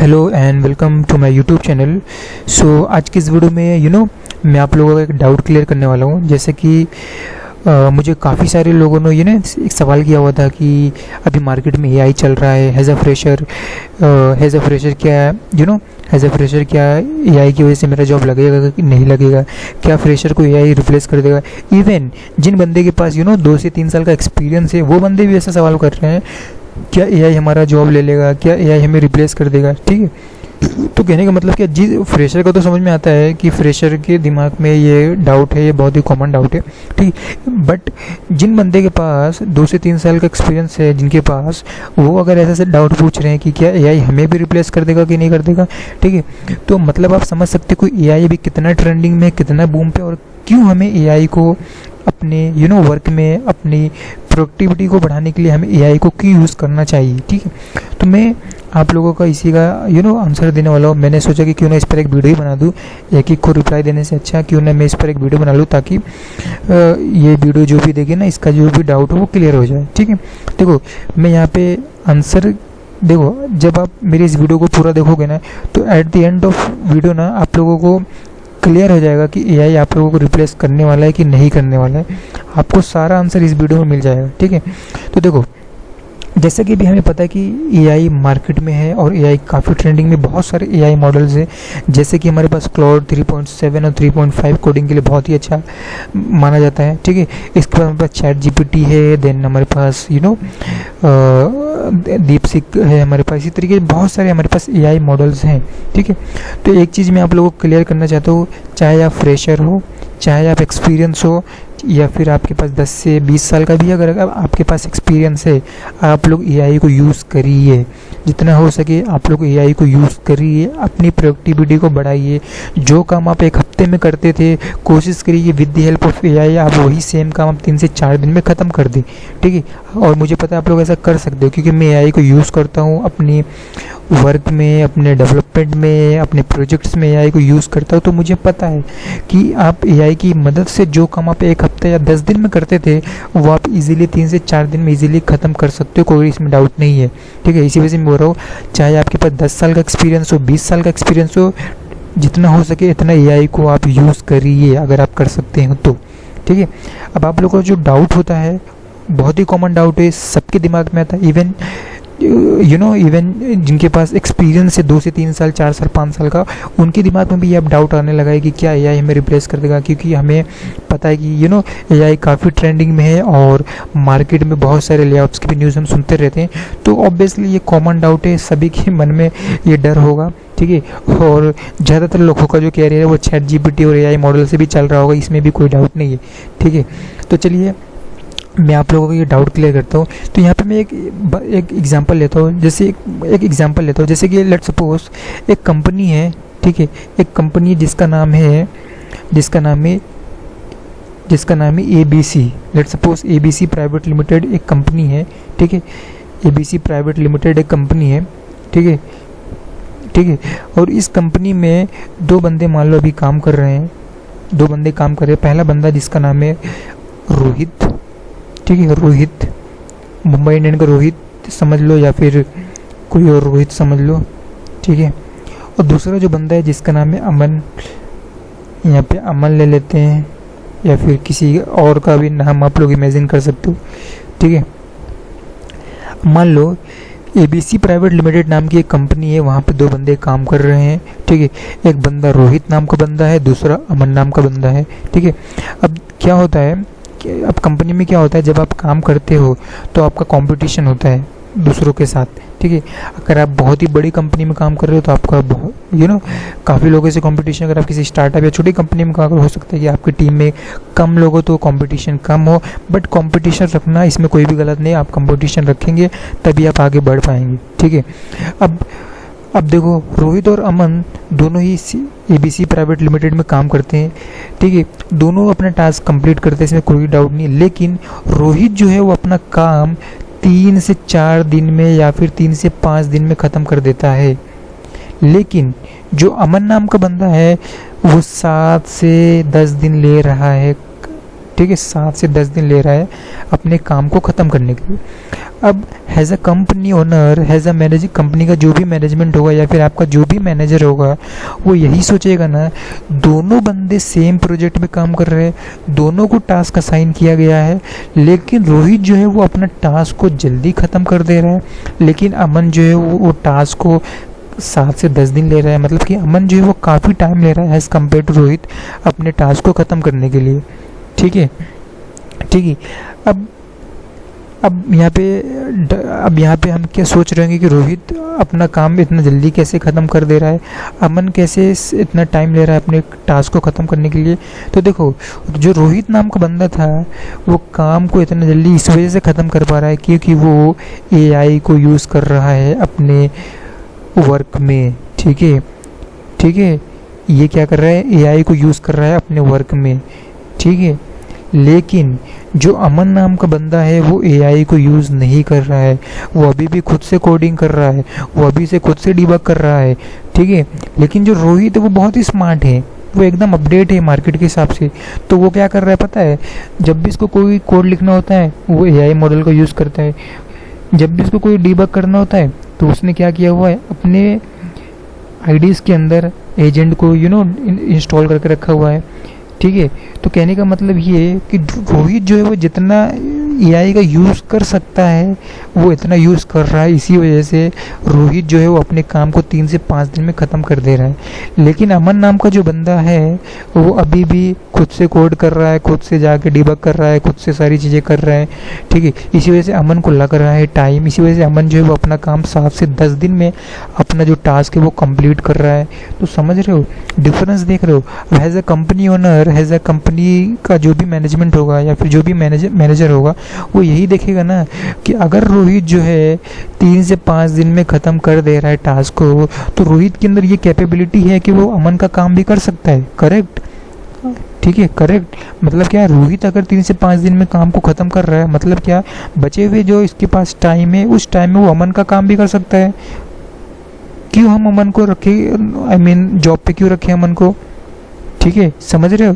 Hello and welcome to my YouTube channel. So आज की इस वीडियो में मैं आप लोगों का एक डाउट क्लियर करने वाला हूँ। जैसे कि मुझे काफ़ी सारे लोगों ने एक सवाल किया हुआ था कि अभी मार्केट में एआई चल रहा है, हैज़ अ फ्रेशर क्या एआई की वजह से मेरा जॉब लगेगा कि नहीं लगेगा, क्या फ्रेशर को एआई रिप्लेस कर देगा। इवन जिन बंदे के पास 2 से 3 साल का एक्सपीरियंस है वो बंदे भी ऐसा सवाल कर रहे हैं, क्या एआई हमारा जॉब ले लेगा, क्या एआई हमें रिप्लेस कर देगा। ठीक है, तो कहने का मतलब क्या, जिस फ्रेशर का तो समझ में आता है कि फ्रेशर के दिमाग में ये डाउट है, ये बहुत ही कॉमन डाउट है। ठीक, बट जिन बंदे के पास 2 से 3 साल का एक्सपीरियंस है, जिनके पास, वो अगर ऐसे डाउट पूछ रहे हैं कि क्या एआई हमें भी रिप्लेस कर देगा कि नहीं कर देगा। ठीक है, तो मतलब आप समझ सकते हो कि एआई अभी कितना ट्रेंडिंग में, कितना बूम पे, और क्यों हमें एआई को अपने वर्क में, अपनी प्रोडक्टिविटी को बढ़ाने के लिए हमें एआई को क्यों यूज़ करना चाहिए। ठीक है, तो मैं आप लोगों का इसी का आंसर देने वाला हूँ। मैंने सोचा कि क्यों ना इस पर एक वीडियो ही बना दूँ, एक को रिप्लाई देने से अच्छा क्यों ना मैं इस पर एक वीडियो बना लूँ, ताकि ये वीडियो जो भी देखे ना, इसका जो भी डाउट हो वो क्लियर हो जाए। ठीक है, देखो मैं यहाँ पे आंसर, देखो जब आप मेरी इस वीडियो को पूरा देखोगे ना, तो at the end of video ना आप लोगों को क्लियर हो जाएगा कि एआई आप लोगों को रिप्लेस करने वाला है कि नहीं करने वाला है। आपको सारा आंसर इस वीडियो में मिल जाएगा। ठीक है, तो देखो जैसे कि भी हमें पता है कि एआई मार्केट में है और एआई काफ़ी ट्रेंडिंग में, बहुत सारे एआई मॉडल्स हैं। जैसे कि हमारे पास क्लाउड 3.7 और 3.5 कोडिंग के लिए बहुत ही अच्छा माना जाता है। ठीक है, इसके बाद हमारे पास चैट जीपीटी है, देन हमारे पास डीपसीक है, हमारे पास इसी तरीके बहुत सारे हमारे पास एआई मॉडल्स हैं। ठीक है, तो एक चीज़ मैं आप लोगों को क्लियर करना चाहता हूँ, चाहे आप फ्रेशर हो, चाहे आप एक्सपीरियंस हो, या फिर आपके पास 10 से 20 साल का भी अगर आपके पास एक्सपीरियंस है, आप लोग एआई को यूज़ करिए। जितना हो सके आप लोग एआई को यूज़ करिए, अपनी प्रोडक्टिविटी को बढ़ाइए। जो काम आप 1 हफ्ते में करते थे, कोशिश करिए with the help of AI आप वही सेम काम आप 3 से 4 दिन में ख़त्म कर दें। ठीक है, और मुझे पता है आप लोग ऐसा कर सकते हो, क्योंकि मैं एआई को यूज़ करता हूँ अपनी वर्क में, अपने डेवलपमेंट में, अपने प्रोजेक्ट्स में एआई को यूज़ करता हूँ। तो मुझे पता है कि आप एआई की मदद से जो काम आप 1 हफ्ते या 10 दिन में करते थे, वो आप इजीली 3 से 4 दिन में इजीली ख़त्म कर सकते हो, कोई इसमें डाउट नहीं है। ठीक है, इसी वजह से मैं बोल रहा हूँ, चाहे आपके पास 10 साल का एक्सपीरियंस हो, 20 साल का एक्सपीरियंस हो, जितना हो सके इतना एआई को आप यूज़ करिए, अगर आप कर सकते हो तो। ठीक है, अब आप लोगों को जो डाउट होता है, बहुत ही कॉमन डाउट है, सबके दिमाग में आता है। इवन जिनके पास एक्सपीरियंस है 2 से 3 साल, 4 साल, 5 साल का, उनके दिमाग में भी अब डाउट आने लगा है कि क्या एआई हमें रिप्लेस कर देगा। क्योंकि हमें पता है कि एआई काफ़ी ट्रेंडिंग में है और मार्केट में बहुत सारे लेआउट्स की भी न्यूज़ हम सुनते रहते हैं। तो ऑब्वियसली ये कॉमन डाउट है, सभी के मन में ये डर होगा। ठीक है, और ज़्यादातर लोगों का जो कैरियर है वो चैट जीपीटी और एआई मॉडल से भी चल रहा होगा, इसमें भी कोई डाउट नहीं है। ठीक है, तो चलिए मैं आप लोगों को ये डाउट क्लियर करता हूँ। तो यहाँ पे मैं एक एग्जांपल लेता हूँ। जैसे एक एग्जांपल लेता हूँ, जैसे कि लेट्स सपोज एक कंपनी है। ठीक है, एक कंपनी जिसका नाम है ABC। Let's suppose ABC private limited एक कंपनी है। ठीक है, ABC प्राइवेट लिमिटेड एक कंपनी है। ठीक है, और इस कंपनी में 2 बंदे मान लो अभी काम कर रहे हैं। 2 बंदे काम कर रहे हैं। पहला बंदा जिसका नाम है रोहित। ठीक है, रोहित, मुंबई इंडियन का रोहित समझ लो, या फिर कोई और रोहित समझ लो। ठीक है, और दूसरा जो बंदा है जिसका नाम है अमन, यहाँ पे अमन ले लेते हैं, या फिर किसी और का भी नाम आप लोग इमेजिन कर सकते हो। ठीक है, मान लो ABC प्राइवेट लिमिटेड नाम की एक कंपनी है, वहाँ पे 2 बंदे काम कर रहे हैं। ठीक है, एक बंदा रोहित नाम का बंदा है, दूसरा अमन नाम का बंदा है। ठीक है, अब क्या होता है कि अब कंपनी में क्या होता है, जब आप काम करते हो तो आपका कंपटीशन होता है दूसरों के साथ। ठीक है, अगर आप बहुत ही बड़ी कंपनी में काम कर रहे हो तो आपका काफ़ी लोगों से कंपटीशन, अगर आप किसी स्टार्टअप या छोटी कंपनी में काम, हो सकता है कि आपकी टीम में कम लोग हो तो कंपटीशन कम हो, बट कंपटीशन रखना इसमें कोई भी गलत नहीं है। आप कंपटीशन रखेंगे तभी आप आगे बढ़ पाएंगे। ठीक है, अब देखो रोहित और अमन दोनों ही ABC प्राइवेट लिमिटेड में काम करते हैं। ठीक है, दोनों अपना टास्क कंप्लीट करते हैं, इसमें कोई डाउट नहीं। लेकिन रोहित जो है वो अपना काम 3 से 4 दिन में या फिर 3 से 5 दिन में ख़त्म कर देता है। लेकिन जो अमन नाम का बंदा है वो 7 से 10 दिन ले रहा है। ठीक है, 7 से 10 दिन ले रहा है अपने काम को ख़त्म करने के लिए। अब has a company owner, has a managing, company का जो भी मैनेजमेंट होगा या फिर आपका जो भी मैनेजर होगा वो यही सोचेगा ना, दोनों बंदे सेम प्रोजेक्ट में काम कर रहे हैं, दोनों को टास्क असाइन किया गया है, लेकिन रोहित जो है वो अपना टास्क को जल्दी ख़त्म कर दे रहा है, लेकिन अमन जो है वो टास्क को 7 से 10 दिन ले रहा है। मतलब कि अमन जो है वो काफ़ी टाइम ले रहा है एज़ कम्पेयर टू रोहित अपने टास्क को ख़त्म करने के लिए। ठीक है, ठीक है। अब यहाँ पे हम क्या सोच रहे हैं कि रोहित अपना काम इतना जल्दी कैसे ख़त्म कर दे रहा है, अमन कैसे इतना टाइम ले रहा है अपने टास्क को ख़त्म करने के लिए। तो देखो, जो रोहित नाम का बंदा था वो काम को इतना जल्दी इस वजह से ख़त्म कर पा रहा है क्योंकि वो एआई को यूज़ कर रहा है अपने वर्क में। ठीक है, ठीक है, ये क्या कर रहा है, एआई को यूज़ कर रहा है अपने वर्क में। ठीक है, लेकिन जो अमन नाम का बंदा है वो एआई को यूज़ नहीं कर रहा है, वो अभी भी खुद से कोडिंग कर रहा है, वो अभी से खुद से डिबग कर रहा है। ठीक है, लेकिन जो रोहित है वो बहुत ही स्मार्ट है, वो एकदम अपडेट है मार्केट के हिसाब से। तो वो क्या कर रहा है पता है, जब भी इसको कोई कोड लिखना होता है वो एआई मॉडल का यूज़ करता है, जब भी इसको कोई डिबग करना होता है तो उसने क्या किया हुआ है, अपने आईडीज़ के अंदर एजेंट को इंस्टॉल करके रखा हुआ है। ठीक है, तो कहने का मतलब ये है कि रोहित जो है वो जितना एआई का यूज़ कर सकता है वो इतना यूज़ कर रहा है, इसी वजह से रोहित जो है वो अपने काम को 3 से 5 दिन में ख़त्म कर दे रहा है। लेकिन अमन नाम का जो बंदा है वो अभी भी खुद से कोड कर रहा है, खुद से जाके डिबग कर रहा है, खुद से सारी चीज़ें कर रहा है। ठीक है, इसी वजह से अमन को लग रहा है टाइम, इसी वजह से अमन जो है वो अपना काम 7 से 10 दिन में अपना जो टास्क है वो कंप्लीट कर रहा है। तो समझ रहे हो डिफरेंस, देख रहे हो। Has a company owner, has a company का जो भी मैनेजमेंट होगा या फिर जो भी मैनेजर होगा वो यही देखेगा ना कि अगर रोहित जो है 3 से 5 दिन में ख़त्म कर दे रहा है टास्क को, तो रोहित के अंदर ये कैपेबिलिटी है कि वो अमन का काम भी कर सकता है। करेक्ट, ठीक है, करेक्ट। मतलब क्या है, रोहित अगर 3 से 5 दिन में काम को ख़त्म कर रहा है, मतलब क्या, बचे हुए जो इसके पास टाइम है उस टाइम में वो अमन का काम भी कर सकता है। क्यों हम अमन को रखे, आई मीन जॉब पे क्यों रखे अमन को। ठीक है, समझ रहे हो,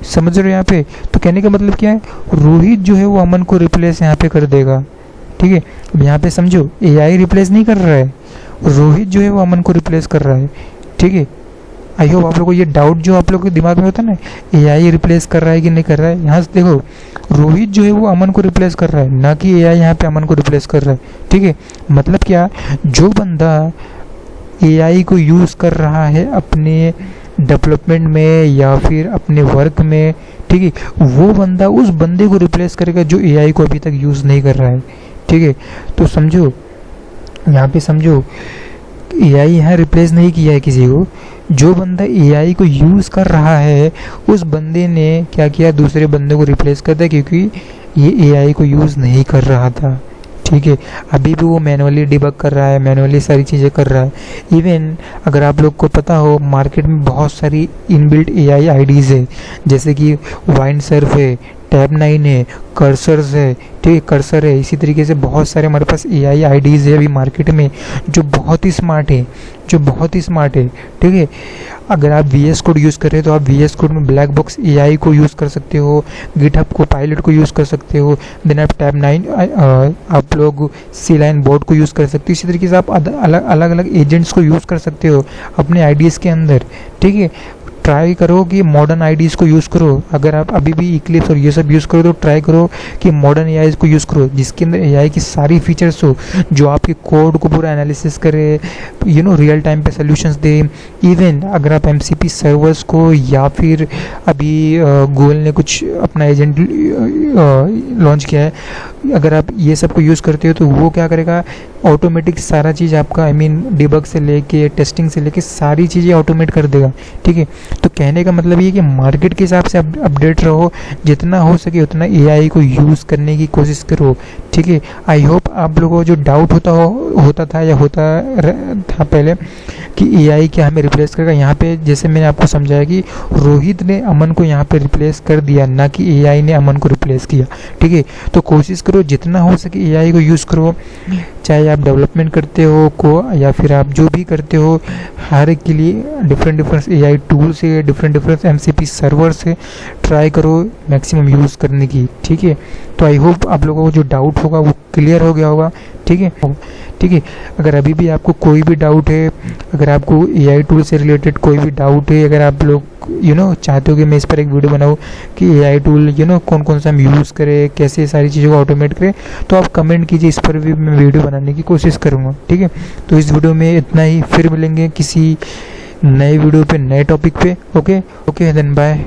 समझ रहे हो यहाँ पे। तो कहने का मतलब क्या है, रोहित जो है वो अमन को रिप्लेस यहाँ पे कर देगा। ठीक है, अब यहाँ पे समझो, एआई रिप्लेस नहीं कर रहा है, रोहित जो है वो अमन को रिप्लेस कर रहा है। ठीक है, आई होप आप लोगों को ये डाउट जो आप लोगों के दिमाग में होता है ना, एआई रिप्लेस कर रहा है कि नहीं कर रहा है, यहाँ से देखो रोहित जो है वो अमन को रिप्लेस कर रहा है, ना कि एआई यहाँ पे अमन को रिप्लेस कर रहा है। ठीक है, मतलब क्या, जो बंदा एआई को यूज़ कर रहा है अपने डेवलपमेंट में या फिर अपने वर्क में, ठीक है, वो बंदा उस बंदे को रिप्लेस करेगा जो एआई को अभी तक यूज़ नहीं कर रहा है। ठीक है, तो समझो यहाँ पे, समझो एआई यहाँ रिप्लेस नहीं किया है किसी को, जो बंदा एआई को यूज़ कर रहा है उस बंदे ने क्या किया, दूसरे बंदे को रिप्लेस कर दिया क्योंकि ये एआई को यूज़ नहीं कर रहा था। ठीक है, अभी भी वो मैनुअली डिबग कर रहा है, मैनुअली सारी चीज़ें कर रहा है। इवन अगर आप लोग को पता हो, मार्केट में बहुत सारी इनबिल्ट एआई आईडीज़ है, जैसे कि वाइंडसर्फ है, टैब9 है, कर्सर्स है। ठीक है, कर्सर है, इसी तरीके से बहुत सारे हमारे पास एआई आईडीज़ है अभी मार्केट में जो बहुत ही स्मार्ट है, जो बहुत ही स्मार्ट है। ठीक है, अगर आप VS कोड यूज़ कर रहे हो तो आप VS कोड में ब्लैक बॉक्स एआई को यूज़ कर सकते हो, गिटहब को, पायलट को यूज़ कर सकते हो, देन आप टैब9 आप लोग C-line बोर्ड को यूज़ कर सकते हो। इसी तरीके से आप अलग अलग एजेंट्स को यूज़ कर सकते हो अपने आईडीज़ के अंदर। ठीक है, ट्राई करो कि मॉडर्न आईडीज़ को यूज़ करो। अगर आप अभी भी इक्लिप्स और ये सब यूज़ करो तो ट्राई करो कि मॉडर्न एआई को यूज़ करो जिसके अंदर एआई की सारी फीचर्स हो, जो आपके कोड को पूरा एनालिसिस करे, रियल टाइम पे सॉल्यूशंस दे। इवन अगर आप MCP सर्वर्स को या फिर अभी गूगल ने कुछ अपना एजेंट लॉन्च किया है, अगर आप ये सब को यूज़ करते हो तो वो क्या करेगा, ऑटोमेटिक सारा चीज़ आपका, आई मीन डिबग से लेके टेस्टिंग से लेके सारी चीज़ें ऑटोमेट कर देगा। ठीक है, तो कहने का मतलब ये कि मार्केट के हिसाब से अपडेट रहो, जितना हो सके उतना एआई को यूज़ करने की कोशिश करो। ठीक है, आई होप आप लोगों को जो डाउट होता था या होता था पहले कि एआई क्या हमें रिप्लेस करेगा, यहाँ पे जैसे मैंने आपको समझाया कि रोहित ने अमन को यहाँ पे रिप्लेस कर दिया, ना कि एआई ने अमन को रिप्लेस किया। ठीक है, तो कोशिश करो, जितना हो सके एआई को यूज़ करो, चाहे आप डेवलपमेंट करते हो को या फिर आप जो भी करते हो, हर एक के लिए डिफरेंट एआई टूल्स है, डिफरेंट एमसीपी सर्वर्स है, ट्राई करो मैक्सिमम यूज़ करने की, ठीक है। तो आई होप आप लोगों को जो डाउट होगा वो क्लियर हो गया होगा, ठीक है, ठीक है। अगर अभी भी आपको कोई भी डाउट है, अगर आपको एआई टूल से रिलेटेड कोई भी डाउट है, अगर आप लोग चाहते हो कि मैं इस पर एक वीडियो बनाऊँ कि एआई टूल कौन कौन सा हम यूज़ करें, कैसे सारी चीज़ों को ऑटोमेट करें, तो आप कमेंट कीजिए, इस पर भी मैं वीडियो बनाने की कोशिश करूँगा, ठीक है। तो इस वीडियो में इतना ही, फिर मिलेंगे किसी नए वीडियो पे, नए टॉपिक पे। Okay, then bye.